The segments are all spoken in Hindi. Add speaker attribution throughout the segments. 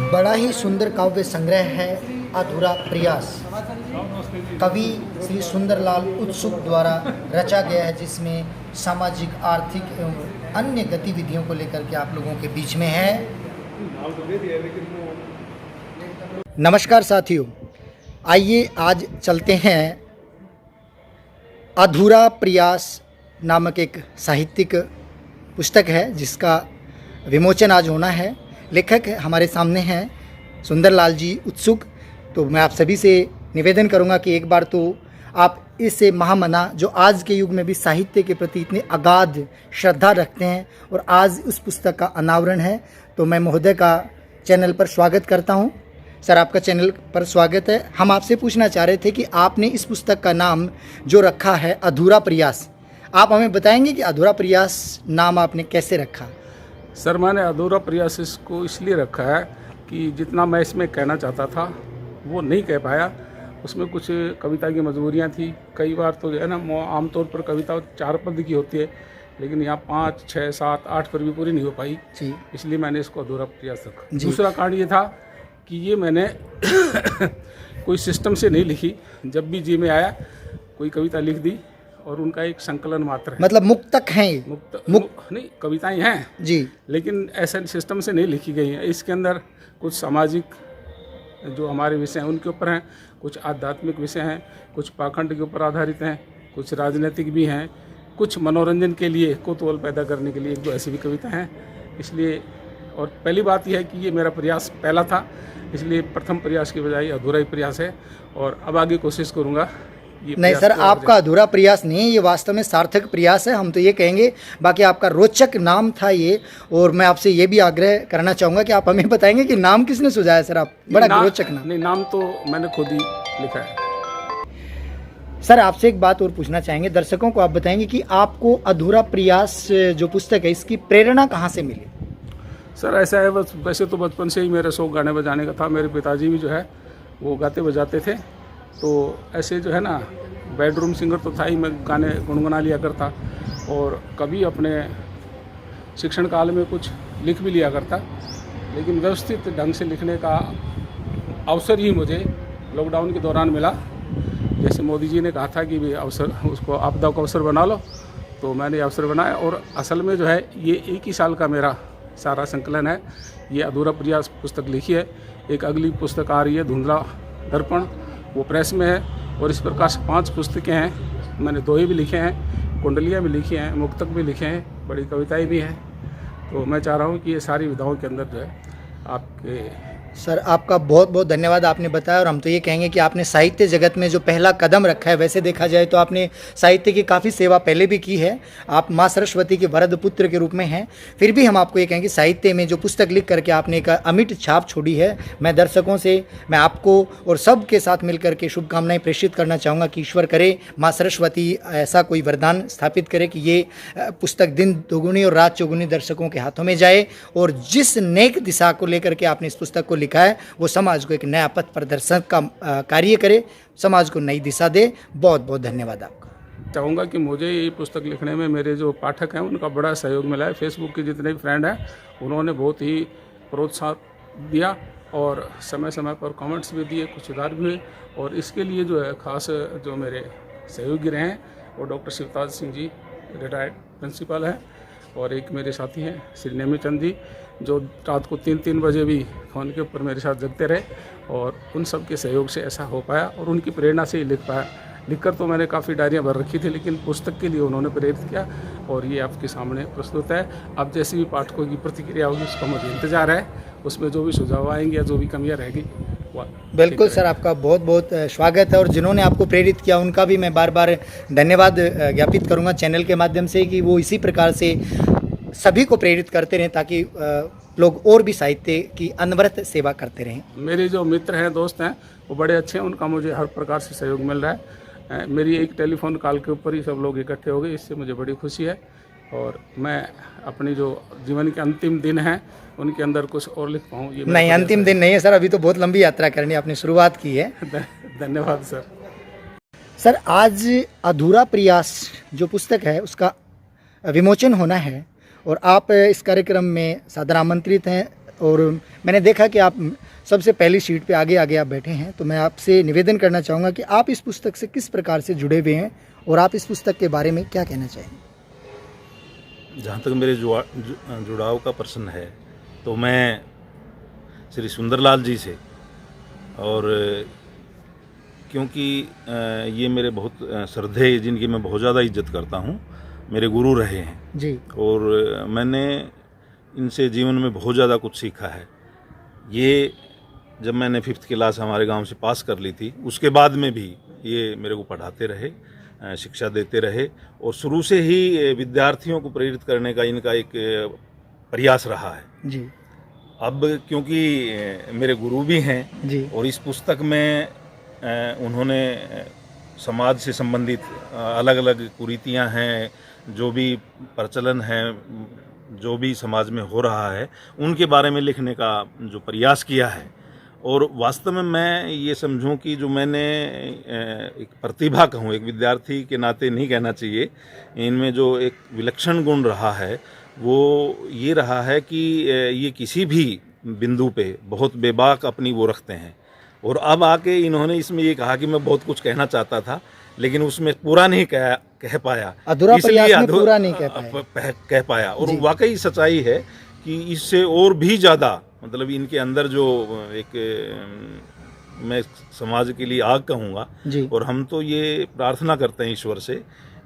Speaker 1: बड़ा ही सुंदर काव्य संग्रह है अधूरा प्रयास। कवि श्री सुंदरलाल उत्सुक द्वारा रचा गया है, जिसमें सामाजिक, आर्थिक एवं अन्य गतिविधियों को लेकर के आप लोगों के बीच में है। नमस्कार साथियों, आइए आज चलते हैं अधूरा प्रयास नामक एक साहित्यिक पुस्तक है जिसका विमोचन आज होना है। लेखक हमारे सामने हैं सुंदरलाल जी उत्सुक। तो मैं आप सभी से निवेदन करूंगा कि एक बार तो आप इस महामना जो आज के युग में भी साहित्य के प्रति इतने अगाध श्रद्धा रखते हैं और आज उस पुस्तक का अनावरण है, तो मैं महोदय का चैनल पर स्वागत करता हूं। सर, आपका चैनल पर स्वागत है। हम आपसे पूछना चाह रहे थे कि आपने इस पुस्तक का नाम जो रखा है अधूरा प्रयास, आप हमें बताएंगे कि अधूरा प्रयास नाम आपने कैसे रखा?
Speaker 2: सर, मैंने अधूरा प्रयास इसको इसलिए रखा है कि जितना मैं इसमें कहना चाहता था वो नहीं कह पाया। उसमें कुछ कविता की मजबूरियाँ थी। कई बार तो जो है ना, आमतौर पर कविता 4 पद की होती है, लेकिन यहाँ 5, 6, 7, 8 पर भी पूरी नहीं हो पाई जी। इसलिए मैंने इसको अधूरा प्रयास रखा। दूसरा कारण ये था कि ये मैंने कोई सिस्टम से नहीं लिखी। जब भी जी में आया कोई कविता लिख दी और उनका एक संकलन मात्र है।
Speaker 1: मतलब मुक्तक हैं ये?
Speaker 2: मुक्त नहीं, कविताएं हैं
Speaker 1: जी, लेकिन
Speaker 2: ऐसे सिस्टम से नहीं लिखी गई हैं। इसके अंदर कुछ सामाजिक जो हमारे विषय हैं उनके ऊपर हैं, कुछ आध्यात्मिक विषय हैं, कुछ पाखंड के ऊपर आधारित हैं, कुछ राजनीतिक भी हैं, कुछ मनोरंजन के लिए कौतूहल पैदा करने के लिए 1-2 ऐसी भी कविता हैं। इसलिए, और पहली बात यह है कि ये मेरा प्रयास पहला था, इसलिए प्रथम प्रयास की बजाय अधूरा ही प्रयास है और अब आगे कोशिश करूँगा।
Speaker 1: नहीं सर, आपका अधूरा प्रयास नहीं है, ये वास्तव में सार्थक प्रयास है, हम तो ये कहेंगे। बाकी आपका रोचक नाम था ये, और मैं आपसे ये भी आग्रह करना चाहूँगा कि आप हमें बताएंगे कि नाम किसने सुझाया? सर, आप बड़ा रोचक नाम।
Speaker 2: नहीं, नाम तो मैंने खुद ही लिखा है।
Speaker 1: सर, आपसे एक बात और पूछना चाहेंगे, दर्शकों को आप बताएंगे कि आपको अधूरा प्रयास जो पुस्तक है इसकी प्रेरणा कहाँ से मिली?
Speaker 2: सर, ऐसा है, बस वैसे तो बचपन से ही मेरा शौक गाने बजाने का था। मेरे पिताजी भी जो है वो गाते बजाते थे, तो ऐसे जो है ना, बेडरूम सिंगर तो था ही, मैं गाने गुनगुना लिया करता और कभी अपने शिक्षण काल में कुछ लिख भी लिया करता। लेकिन व्यवस्थित ढंग से लिखने का अवसर ही मुझे लॉकडाउन के दौरान मिला। जैसे मोदी जी ने कहा था कि भी अवसर, उसको आपदा को अवसर बना लो, तो मैंने अवसर बनाया। और असल में जो है ये 1 ही साल का मेरा सारा संकलन है। ये अधूरा प्रयास पुस्तक लिखी है। एक अगली पुस्तक आ रही है, धुंधला दर्पण, वो प्रेस में है। और इस प्रकार से 5 पुस्तकें हैं। मैंने दोहे भी लिखे हैं, कुंडलियाँ भी लिखी हैं, मुक्तक भी लिखे हैं, बड़ी कविताएं भी हैं। तो मैं चाह रहा हूँ कि ये सारी विधाओं के अंदर जो है आपके।
Speaker 1: सर, आपका बहुत बहुत धन्यवाद, आपने बताया। और हम तो ये कहेंगे कि आपने साहित्य जगत में जो पहला कदम रखा है, वैसे देखा जाए तो आपने साहित्य की काफ़ी सेवा पहले भी की है। आप माँ सरस्वती के वरद पुत्र के रूप में हैं। फिर भी हम आपको ये कहेंगे, साहित्य में जो पुस्तक लिख करके आपने एक अमिट छाप छोड़ी है। मैं दर्शकों से, मैं आपको और सब के साथ मिलकर के शुभकामनाएं प्रेषित करना चाहूँगा कि ईश्वर करे, माँ सरस्वती ऐसा कोई वरदान स्थापित करे कि ये पुस्तक दिन दोगुनी और रात चौगुनी दर्शकों के हाथों में जाए, और जिस नेक दिशा को लेकर के आपने इस पुस्तक को लिखा है वो समाज को एक नया पथ प्रदर्शन का कार्य करे, समाज को नई दिशा दे। बहुत बहुत धन्यवाद आपका।
Speaker 2: चाहूँगा कि मुझे ये पुस्तक लिखने में मेरे जो पाठक हैं उनका बड़ा सहयोग मिला है। फेसबुक के जितने भी फ्रेंड हैं उन्होंने बहुत ही प्रोत्साहन दिया और समय समय पर कमेंट्स भी दिए, कुछ सुधार भी हुए। और इसके लिए जो है खास जो मेरे सहयोगी रहे हैं वो doctor शिवताज Singh ji, retired principal हैं, और एक मेरे साथी हैं श्री नेमी चंद जी, जो रात को 3-3 बजे भी फ़ोन के ऊपर मेरे साथ जगते रहे। और उन सब के सहयोग से ऐसा हो पाया और उनकी प्रेरणा से ही लिख पाया। लिखकर तो मैंने काफ़ी डायरियाँ भर रखी थी, लेकिन पुस्तक के लिए उन्होंने प्रेरित किया और ये आपके सामने प्रस्तुत है। अब जैसी भी पाठकों की प्रतिक्रिया होगी उसका मुझे इंतज़ार है। उसमें जो भी सुझाव आएंगे या जो भी कमियाँ रहेगी
Speaker 1: बिल्कुल सर, आपका बहुत बहुत स्वागत है। और जिन्होंने आपको प्रेरित किया उनका भी मैं बार बार धन्यवाद ज्ञापित करूंगा चैनल के माध्यम से, कि वो इसी प्रकार से सभी को प्रेरित करते रहें ताकि लोग और भी साहित्य की अनवरत सेवा करते रहें।
Speaker 2: मेरे जो मित्र हैं, दोस्त हैं, वो बड़े अच्छे हैं, उनका मुझे हर प्रकार से सहयोग मिल रहा है। मेरी एक टेलीफोन कॉल के ऊपर ही सब लोग इकट्ठे हो गए, इससे मुझे बड़ी खुशी है। और मैं अपनी जो जीवन के अंतिम दिन हैं उनके अंदर कुछ और लिख पाऊँ, ये
Speaker 1: नहीं, अंतिम दिन नहीं है सर, अभी तो बहुत लंबी यात्रा करनी, आपने शुरुआत की है।
Speaker 2: धन्यवाद सर।
Speaker 1: सर, आज अधूरा प्रयास जो पुस्तक है उसका विमोचन होना है और आप इस कार्यक्रम में सादर आमंत्रित हैं और मैंने देखा कि आप सबसे पहली सीट पे आगे आगे आप बैठे हैं, तो मैं आपसे निवेदन करना चाहूँगा कि आप इस पुस्तक से किस प्रकार से जुड़े हुए हैं और आप इस पुस्तक के बारे में क्या कहना चाहेंगे।
Speaker 3: जहाँ तक मेरे जुड़ाव का प्रश्न है तो मैं श्री सुंदरलाल जी से, और क्योंकि ये मेरे बहुत श्रद्धेय, जिनकी मैं बहुत ज़्यादा इज्जत करता हूँ, मेरे गुरु रहे हैं
Speaker 1: जी।
Speaker 3: और मैंने इनसे जीवन में बहुत ज़्यादा कुछ सीखा है। ये जब मैंने 5th क्लास हमारे गांव से पास कर ली थी, उसके बाद में भी ये मेरे को पढ़ाते रहे, शिक्षा देते रहे, और शुरू से ही विद्यार्थियों को प्रेरित करने का इनका एक प्रयास रहा है
Speaker 1: जी।
Speaker 3: अब क्योंकि मेरे गुरु भी हैं
Speaker 1: जी।
Speaker 3: और इस पुस्तक में उन्होंने समाज से संबंधित अलग अलग कुरीतियां हैं, जो भी प्रचलन है, जो भी समाज में हो रहा है, उनके बारे में लिखने का जो प्रयास किया है। और वास्तव में मैं ये समझूं कि जो मैंने एक प्रतिभा कहूँ, एक विद्यार्थी के नाते नहीं कहना चाहिए, इनमें जो एक विलक्षण गुण रहा है वो ये रहा है कि ये किसी भी बिंदु पे बहुत बेबाक अपनी वो रखते हैं। और अब आके इन्होंने इसमें ये कहा कि मैं बहुत कुछ कहना चाहता था लेकिन उसमें पूरा नहीं कह पाया,
Speaker 1: अधूरा प्रयास में पूरा नहीं कह पाया।
Speaker 3: और वाकई सच्चाई है कि इससे और भी ज़्यादा, मतलब इनके अंदर जो एक, मैं समाज के लिए आग कहूँगा, और हम तो ये प्रार्थना करते हैं ईश्वर से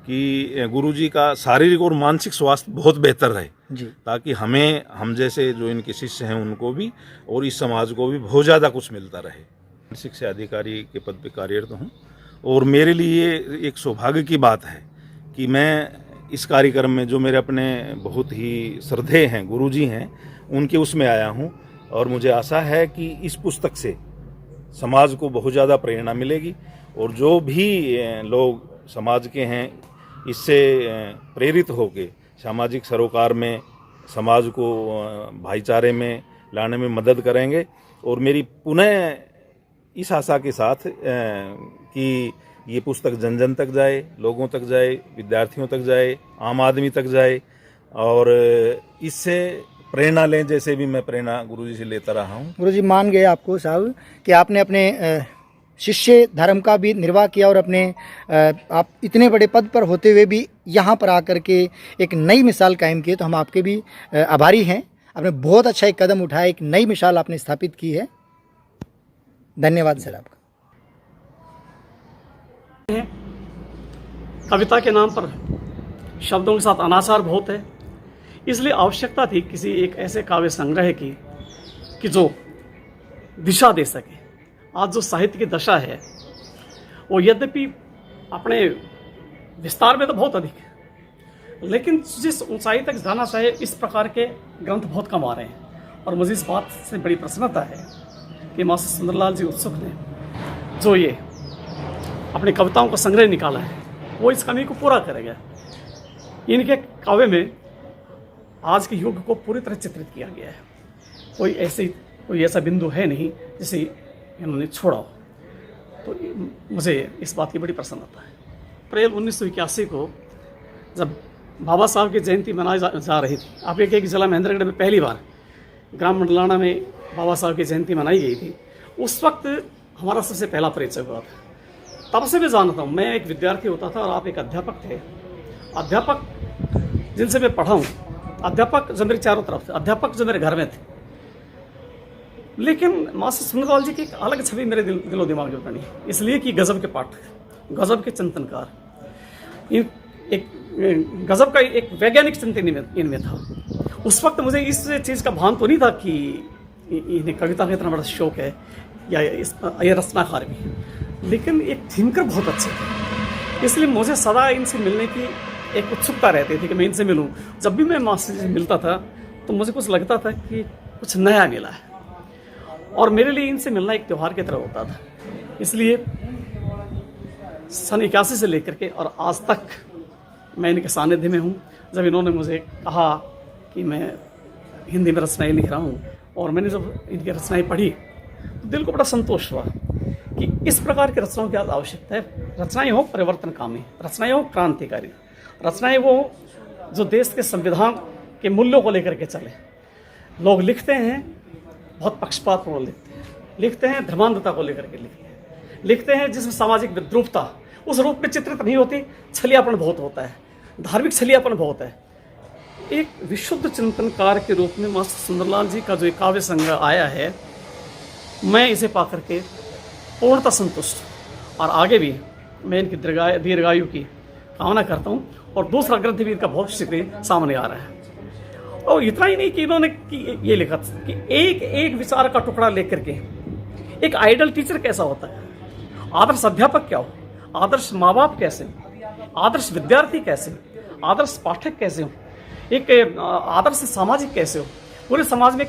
Speaker 3: कि गुरुजी का शारीरिक और मानसिक स्वास्थ्य बहुत बेहतर रहे, ताकि हम जैसे जो इनके शिष्य हैं उनको भी और इस समाज को भी बहुत ज़्यादा कुछ मिलता रहे। शिक्षा अधिकारी के पद पर कार्यरत हूँ और मेरे लिए एक सौभाग्य की बात है कि मैं इस कार्यक्रम में, जो मेरे अपने बहुत ही श्रद्धेय हैं गुरुजी हैं, उनके उसमें आया हूँ। और मुझे आशा है कि इस पुस्तक से समाज को बहुत ज़्यादा प्रेरणा मिलेगी और जो भी लोग समाज के हैं इससे प्रेरित होकर सामाजिक सरोकार में समाज को भाईचारे में लाने में मदद करेंगे। और मेरी पुनः इस आशा के साथ कि ये पुस्तक जन जन तक जाए, लोगों तक जाए, विद्यार्थियों तक जाए, आम आदमी तक जाए और इससे प्रेरणा लें, जैसे भी मैं प्रेरणा गुरुजी से लेता रहा हूँ। गुरुजी
Speaker 1: मान गए आपको साहब कि आपने अपने शिष्य धर्म का भी निर्वाह किया और अपने आप इतने बड़े पद पर होते हुए भी यहाँ पर आकर के एक नई मिसाल कायम की है, तो हम आपके भी आभारी हैं। आपने बहुत अच्छा एक कदम उठाया, एक नई मिसाल आपने स्थापित की है। धन्यवाद सर आपका।
Speaker 4: कविता के नाम पर शब्दों के साथ अनाचार बहुत है, इसलिए आवश्यकता थी किसी एक ऐसे काव्य संग्रह की कि जो दिशा दे सके। आज जो साहित्य की दशा है वो यद्यपि अपने विस्तार में तो बहुत अधिक है, लेकिन जिस ऊंचाई तक जाना चाहे इस प्रकार के ग्रंथ बहुत कम आ रहे हैं। और मुझे इस बात से बड़ी प्रसन्नता है कि मास्टर सुंदरलाल जी उत्सुक ने जो ये अपनी कविताओं का संग्रह निकाला है वो इस कमी को पूरा करेगा। इनके काव्य में आज के युग को पूरी तरह चित्रित किया गया है। कोई ऐसा बिंदु है नहीं जिसे इन्होंने छोड़ा हो, तो मुझे इस बात की बड़ी प्रसन्नता है। अप्रैल 1981 को जब बाबा साहब की जयंती मनाई जा रही थी, आप एक जिला महेंद्रगढ़ में पहली बार ग्राम मंडलाना में बाबा साहब की जयंती मनाई गई थी, उस वक्त हमारा सबसे पहला परिचय हुआ था। तब से मैं जानता हूँ, मैं एक विद्यार्थी होता था और आप एक अध्यापक थे। अध्यापक जिनसे मैं पढ़ा हूँ, अध्यापक जो मेरे चारों तरफ थे, अध्यापक जो मेरे घर में थे, लेकिन मास्टर सुंदरलाल जी की एक अलग छवि मेरे दिलो दिमाग में बनी, इसलिए कि गजब के पाठक, गजब के चिंतनकार, एक गजब का एक वैज्ञानिक चिंतन इनमें था। उस वक्त मुझे इस चीज़ का भान तो नहीं था कि इन्हें कविता का इतना बड़ा शौक है या ये रचनाकार भी, लेकिन एक थिंकर बहुत अच्छे थे, इसलिए मुझे सदा इनसे मिलने की एक उत्सुकता रहती थी कि मैं इनसे मिलूं। जब भी मैं मास्टर जी से मिलता था तो मुझे कुछ लगता था कि कुछ नया मिला है, और मेरे लिए इनसे मिलना एक त्यौहार की तरह होता था। इसलिए सन 81 से लेकर के और आज तक मैं इनके सानिध्य में हूँ। जब इन्होंने मुझे कहा कि मैं हिंदी में रचनाएँ लिख रहा हूँ और मैंने जब इनकी रचनाएँ पढ़ी तो दिल को बड़ा संतोष हुआ कि इस प्रकार की रचनाओं की आज आवश्यकता है। रचनाएँ हो परिवर्तनकामी, रचनाएँ हो क्रांतिकारी, रचनाएँ वो जो देश के संविधान के मूल्यों को लेकर के चले। लोग लिखते हैं बहुत पक्षपातपूर्ण लिखते हैं धर्मांधता को लेकर के लिखते हैं जिसमें सामाजिक विद्रूपता उस रूप में चित्रित नहीं होती, छलियापन बहुत होता है, धार्मिक छलियापन बहुत है। एक विशुद्ध चिंतनकार के रूप में मास्टर सुंदरलाल जी का जो एक काव्य संग्रह आया है, मैं इसे पा करके पूर्णतः संतुष्ट हूँ और आगे भी मैं इनकी दीर्घायु की कामना करता हूँ। और दूसरा ग्रंथ भी इनका बहुत शीघ्र सामने आ रहा है। और इतना ही नहीं कि इन्होंने ये लिखा कि एक एक विचार का टुकड़ा लेकर के एक आइडल टीचर कैसा होता है, आदर्श अध्यापक क्या हो, आदर्श माँ बाप कैसे हो, आदर्श विद्यार्थी कैसे हो, आदर्श पाठक कैसे हो, एक आदर्श सामाजिक कैसे हो, पूरे समाज में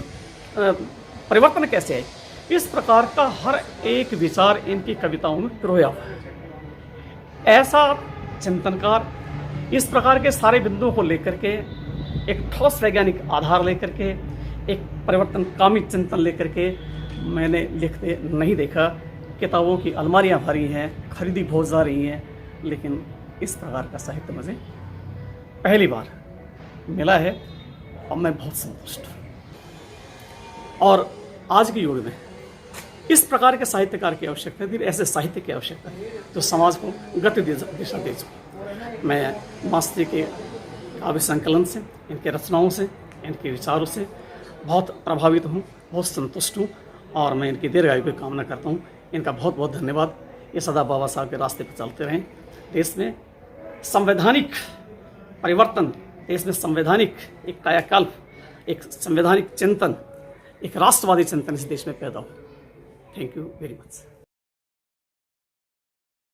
Speaker 4: परिवर्तन कैसे आए, इस प्रकार का हर एक विचार इनकी कविताओं में पिरोया हुआ है। ऐसा चिंतनकार इस प्रकार के सारे बिंदुओं को लेकर के एक ठोस वैज्ञानिक आधार लेकर के एक परिवर्तनकामी चिंतन लेकर के मैंने लिखते नहीं देखा। किताबों की अलमारियां भरी हैं, खरीदी बहुत जा रही हैं, लेकिन इस प्रकार का साहित्य मुझे पहली बार मिला है और मैं बहुत संतुष्ट हूँ। और आज के युग में इस प्रकार के साहित्यकार की आवश्यकता है, ऐसे साहित्य की आवश्यकता है जो समाज को गति दिशा दे सके। मैं मास्टर के काव्य संकलन से, इनके रचनाओं से, इनके विचारों से बहुत प्रभावित हूँ, बहुत संतुष्ट हूँ और मैं इनकी दीर्घायु की कामना करता हूँ। इनका बहुत बहुत धन्यवाद। ये सदा बाबा साहब के रास्ते पर चलते रहें। देश में संवैधानिक परिवर्तन, देश में संवैधानिक एक कायाकल्प, एक संवैधानिक चिंतन, एक राष्ट्रवादी चिंतन इस देश में पैदा हो। Thank you very much.